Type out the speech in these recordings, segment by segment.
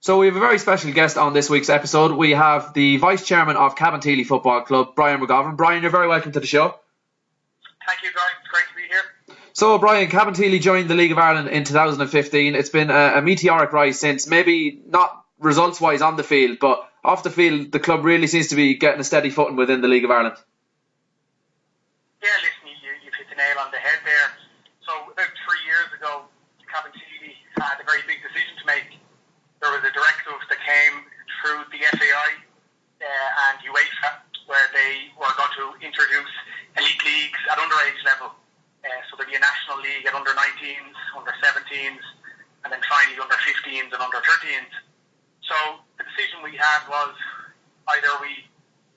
So we have a very special guest on this week's episode. We have the Vice Chairman of Cabinteely Football Club, Brian McGovern. Brian, you're very welcome to the show. Thank you, guys. It's great to be here. So, Brian, Cabinteely joined the League of Ireland in 2015. It's been a meteoric rise since, maybe not results-wise on the field, but off the field, the club really seems to be getting a steady footing within the League of Ireland. Yeah, listen, you've hit the nail on the head there. So about 3 years ago, Cabinteely had a very big decision to make. There was a directive that came through the FAI and UEFA where they were going to introduce elite leagues at underage level. So there'd be a national league at under 19s, under 17s, and then finally under 15s and under 13s. So the decision we had was either we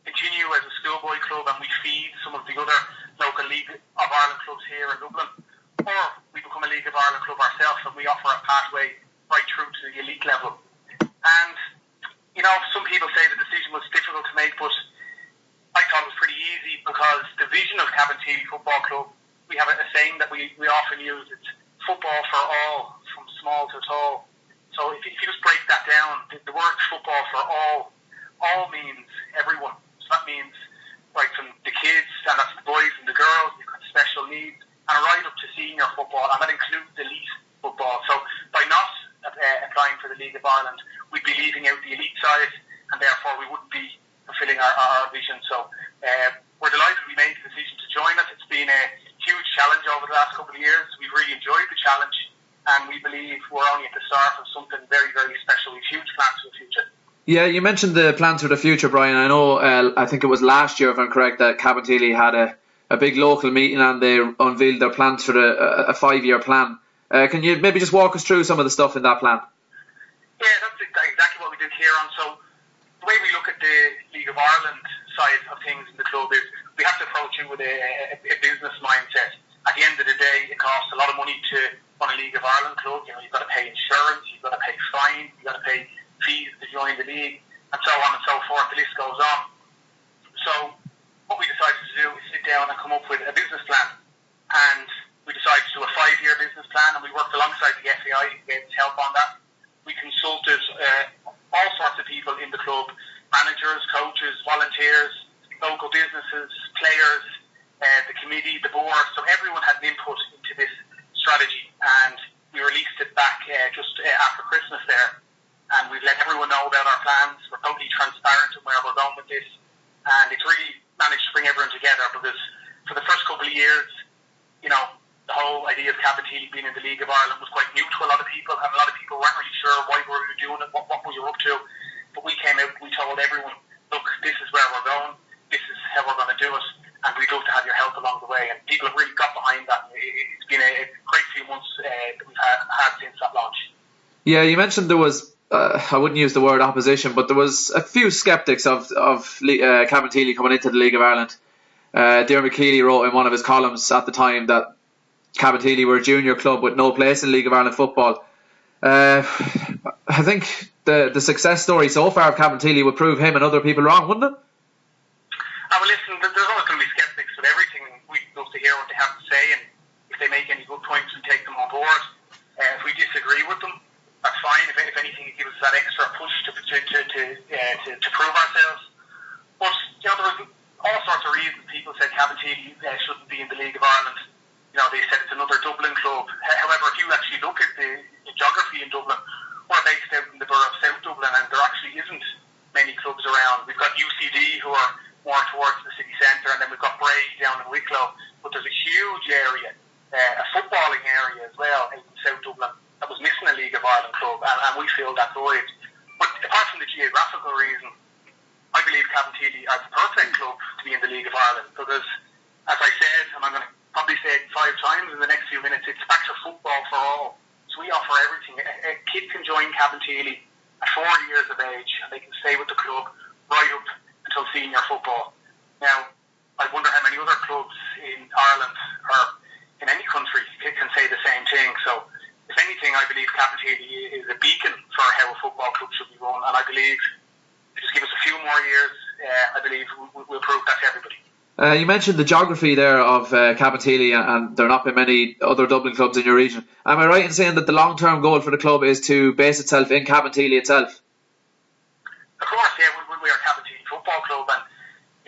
continue as a schoolboy club and we feed some of the other local League of Ireland clubs here in Dublin, or we become a League of Ireland club ourselves and we offer a pathway right through to the elite level. And, you know, some people say the decision was difficult to make, but I thought it was pretty easy because the vision of Cabinteely Football Club, we have a saying that we often use, it's football for all, from small to tall. So if you just break that down, the word football for all means everyone. So that means right from the kids, and that's the boys and the girls, you've got special needs, and right up to senior football, and that includes elite football. So by not applying for the League of Ireland, we'd be leaving out the elite side, and therefore we wouldn't be fulfilling our vision. So we're delighted we made the decision to join it. It's been a huge challenge over the last couple of years. We've really enjoyed the challenge, and we believe we're only at the start of something very, very special. We've huge plans for the future. Yeah, you mentioned the plans for the future, Brian. I know, I think it was last year, if I'm correct, that Cabinteely had a big local meeting and they unveiled their plans for a 5-year plan. Can you maybe just walk us through some of the stuff in that plan? Yeah, that's exactly what we did here on. So the way we look at the League of Ireland side of things in the club is we have to approach it with a business mindset. At the end of the day, it costs a lot of money to run a League of Ireland club. You know, you've got to pay insurance, you've got to pay fines, you've got to pay fees to join the league, and so on and so forth. The list goes on. So what we decided to do is sit down and come up with a business plan. And we decided to do a 5-year business plan, and we worked alongside the FAI to get help on that. We consulted all sorts of people in the club, managers, coaches, volunteers, local businesses, players, the committee, the board. So everyone had an input into this strategy, and we released it back just after Christmas there. And we've let everyone know about our plans. We're totally transparent in where we're going with this, and it's really managed to bring everyone together because for the first couple of years, you know, the whole idea of Cabinteely being in the League of Ireland was quite new to a lot of people, and a lot of people weren't really sure why we were doing it, what were you up to. But we came out, we told everyone, look, this is where we're going, this is how we're going to do it, and we'd love to have your help along the way. And people have really got behind that. It's been a great few months that we've had since that launch. Yeah, you mentioned there was, I wouldn't use the word opposition, but there was a few sceptics of Cabinteely coming into the League of Ireland. Darren McKeely wrote in one of his columns at the time that Cabinteely were a junior club with no place in League of Ireland football. I think the success story so far of Cabinteely would prove him and other people wrong, wouldn't it? Well, listen, there's always going to be sceptics with everything. We'd love to hear what they have to say, and if they make any good points, we take them on board. If we disagree with them, that's fine. If anything, it gives us that extra push to prove ourselves. But you know, there was all sorts of reasons people said Cabinteely shouldn't be in the League of Ireland. You know, they said it's another Dublin club. However, if you actually look at the geography in Dublin, we're based out in the borough of South Dublin, and there actually isn't many clubs around. We've got UCD, who are more towards the city centre, and then we've got Bray down in Wicklow. But there's a huge area, a footballing area as well, out in South Dublin, that was missing a League of Ireland club, and we filled that void. But apart from the geographical reason, I believe Cabinteely are the perfect club to be in the League of Ireland, because, as I said, and I'm going to probably say it 5 times in the next few minutes, it's back to football for all. So we offer everything. A kid can join Cabinteely at 4 years of age, and they can stay with the club right up until senior football. Now, I wonder how many other clubs in Ireland or in any country can say the same thing. So, if anything, I believe Cabinteely is a beacon for how a football club should be run, and I believe just give us a few more years, I believe we'll prove that to everybody. You mentioned the geography there of Cabinteely, and there not been many other Dublin clubs in your region. Am I right in saying that the long-term goal for the club is to base itself in Cabinteely itself? Of course, yeah, we are Cabinteely Football Club, and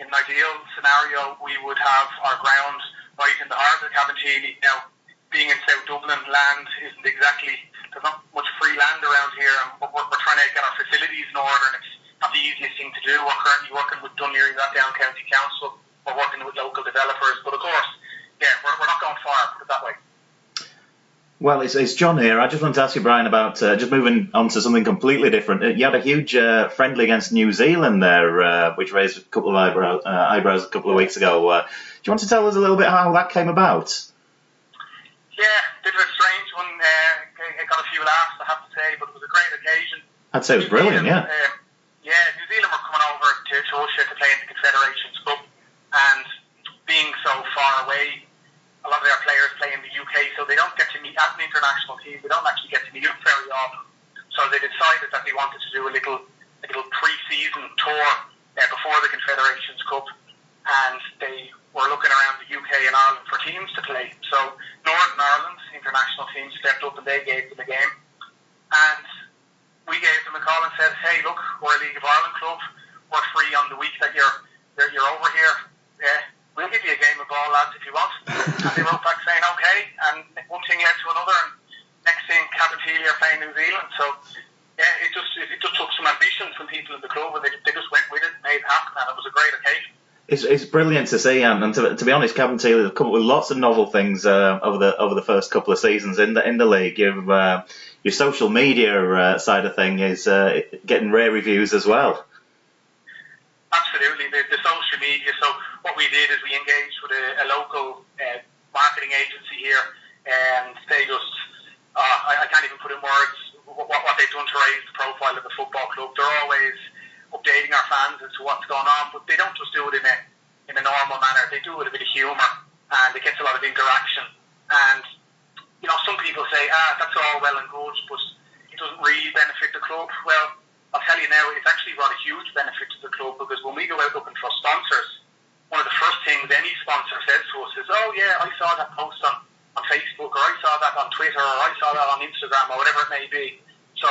in an ideal scenario, we would have our ground right in the heart of Cabinteely. Now, being in South Dublin, land isn't exactly, there's not much free land around here, and we're trying to get our facilities in order, and it's not the easiest thing to do. We're currently working with Dunleary, that Down County Council. We're working with local developers, but of course, yeah, we're not going far, put it that way. Well, it's John here. I just wanted to ask you, Brian, about just moving on to something completely different. You had a huge friendly against New Zealand there, which raised a couple of eyebrows a couple of weeks ago. Do you want to tell us a little bit how that came about? Yeah, bit of a strange one. It got a few laughs, I have to say, but it was a great occasion. I'd say it was brilliant, yeah. New Zealand were coming over to Russia to play in the Confederations Cup, and being so far away, a lot of their players play in the UK, so they don't get to meet, as an international team, they don't actually get to meet up very often. So they decided that they wanted to do a little pre-season tour before the Confederations Cup, and they were looking around the UK and Ireland for teams to play. So Northern Ireland's international team stepped up and they gave them a game. And we gave them a call and said, hey, look, we're a League of Ireland club. We're free on the week that you're over here. We'll give you a game of ball, lads, if you want. And they wrote back saying, okay. And one thing led to another. And next thing, Cabinteely are playing New Zealand. So it just took some ambition from people in the club, and they just went with it and made it happen. And it was a great occasion. It's brilliant to see, and to be honest, Cabinteely have come up with lots of novel things over the first couple of seasons in the league. Your social media side of thing is getting rare reviews as well. Absolutely, the social media. So what we did is we engaged with a local marketing agency here, and they just I can't even put in words what they've done to raise the profile of the football club. They're always updating our fans as to what's going on, but they don't just do it in a normal manner. They do it with a bit of humour, and it gets a lot of interaction. And some people say, that's all well and good, but it doesn't really benefit the club. Well, I'll tell you now, it's actually brought a huge benefit to the club, because when we go out looking for sponsors, one of the first things any sponsor says to us is, oh yeah, I saw that post on Facebook, or I saw that on Twitter, or I saw that on Instagram, or whatever it may be. So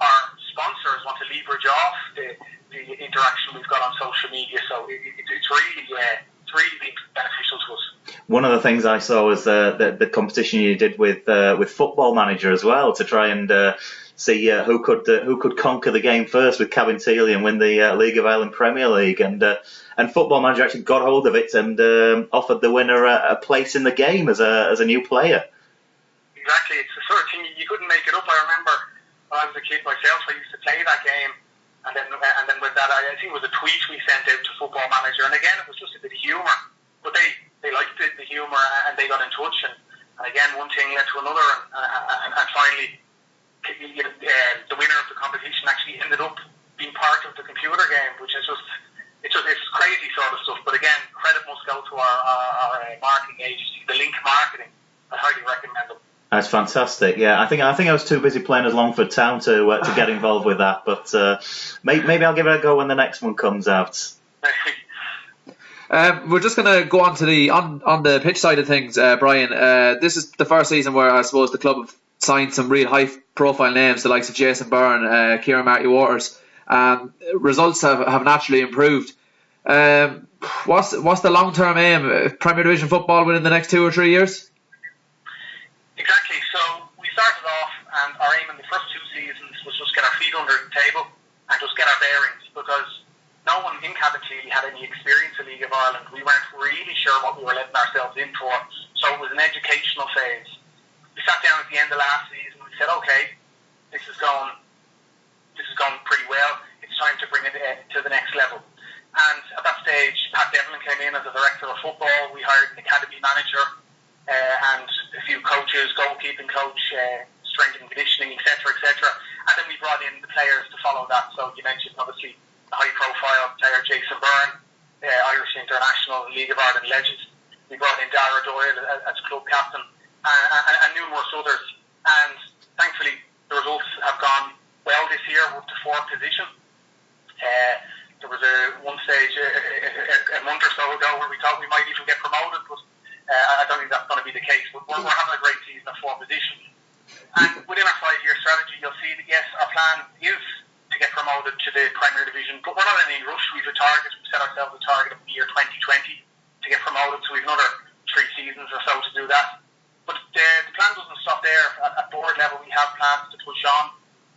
our sponsors want to leverage off the interaction we've got on social media, so it's really been beneficial to us. One of the things I saw was the competition you did with Football Manager as well, to try and see who could conquer the game first with Cabinteely and win the League of Ireland Premier League, and Football Manager actually got hold of it and offered the winner a place in the game as a new player. Exactly, it's the sort of thing you couldn't make it up. I remember when I was a kid myself, I used to play that game. And then with that, I think it was a tweet we sent out to Football Manager, and again, it was just a bit of humour. But they liked the humour, and they got in touch. And again, one thing led to another, and finally, the winner of the competition actually ended up being part of the computer game, which is it's crazy sort of stuff. But again, credit must go to our marketing agency, the Link Marketing. I highly recommend them. That's fantastic. Yeah, I think I was too busy playing as Longford Town to get involved with that. But maybe I'll give it a go when the next one comes out. We're just going to go on to on the pitch side of things, Brian. This is the first season where I suppose the club have signed some real high-profile names, the likes of Jason Byrne, Kieran Marty Waters. Results have naturally improved. What's the long-term aim? Premier Division football within the next 2 or 3 years? Exactly. So we started off, and our aim in the first 2 seasons was just get our feet under the table and just get our bearings, because no one in Cabinteely had any experience in League of Ireland. We weren't really sure what we were letting ourselves in for, so it was an educational phase. We sat down at the end of last season and we said, okay, this is going pretty well. It's time to bring it to the next level. And at that stage, Pat Devlin came in as the director of football. We hired an academy manager and a few coaches, goalkeeping coach, strength and conditioning, etc., etc. And then we brought in the players to follow that. So you mentioned obviously the high-profile player Jason Byrne, Irish international, League of Ireland legend. We brought in Dara Doyle as club captain, and numerous others. And thankfully, the results have gone well this year. We're up to 4th position. There was one stage a month or so ago where we thought we might even get promoted, but I don't think that's going to be the case. But we're having a great season at 4 positions. And within our 5-year strategy, you'll see that, yes, our plan is to get promoted to the Premier Division, but we're not in any rush. We've a target. We've set ourselves a target of the year 2020 to get promoted, so we've another 3 seasons or so to do that. But the plan doesn't stop there. At board level, we have plans to push on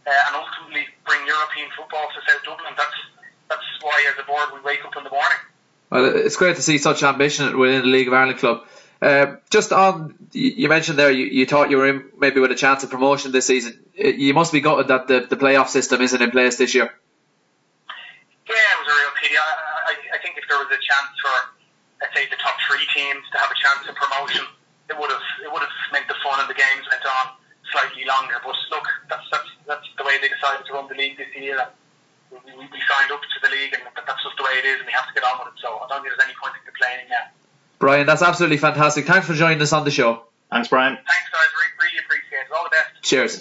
and ultimately bring European football to South Dublin. That's why, as a board, we wake up in the morning. Well, it's great to see such ambition within the League of Ireland club. Just on, you mentioned there, you thought you were in maybe with a chance of promotion this season. You must be gutted that the playoff system isn't in place this year. Yeah, it was a real pity. I think if there was a chance for, let's say, the top 3 teams to have a chance of promotion, it would have meant the fun of the games went on slightly longer. But look, that's the way they decided to run the league this year. We signed up to the league, and that's just the way it is, and we have to get on with it. So I don't think there's any point in complaining now. Brian, that's absolutely fantastic. Thanks for joining us on the show. Thanks, Brian. Thanks, guys. Really appreciate it. All the best. Cheers.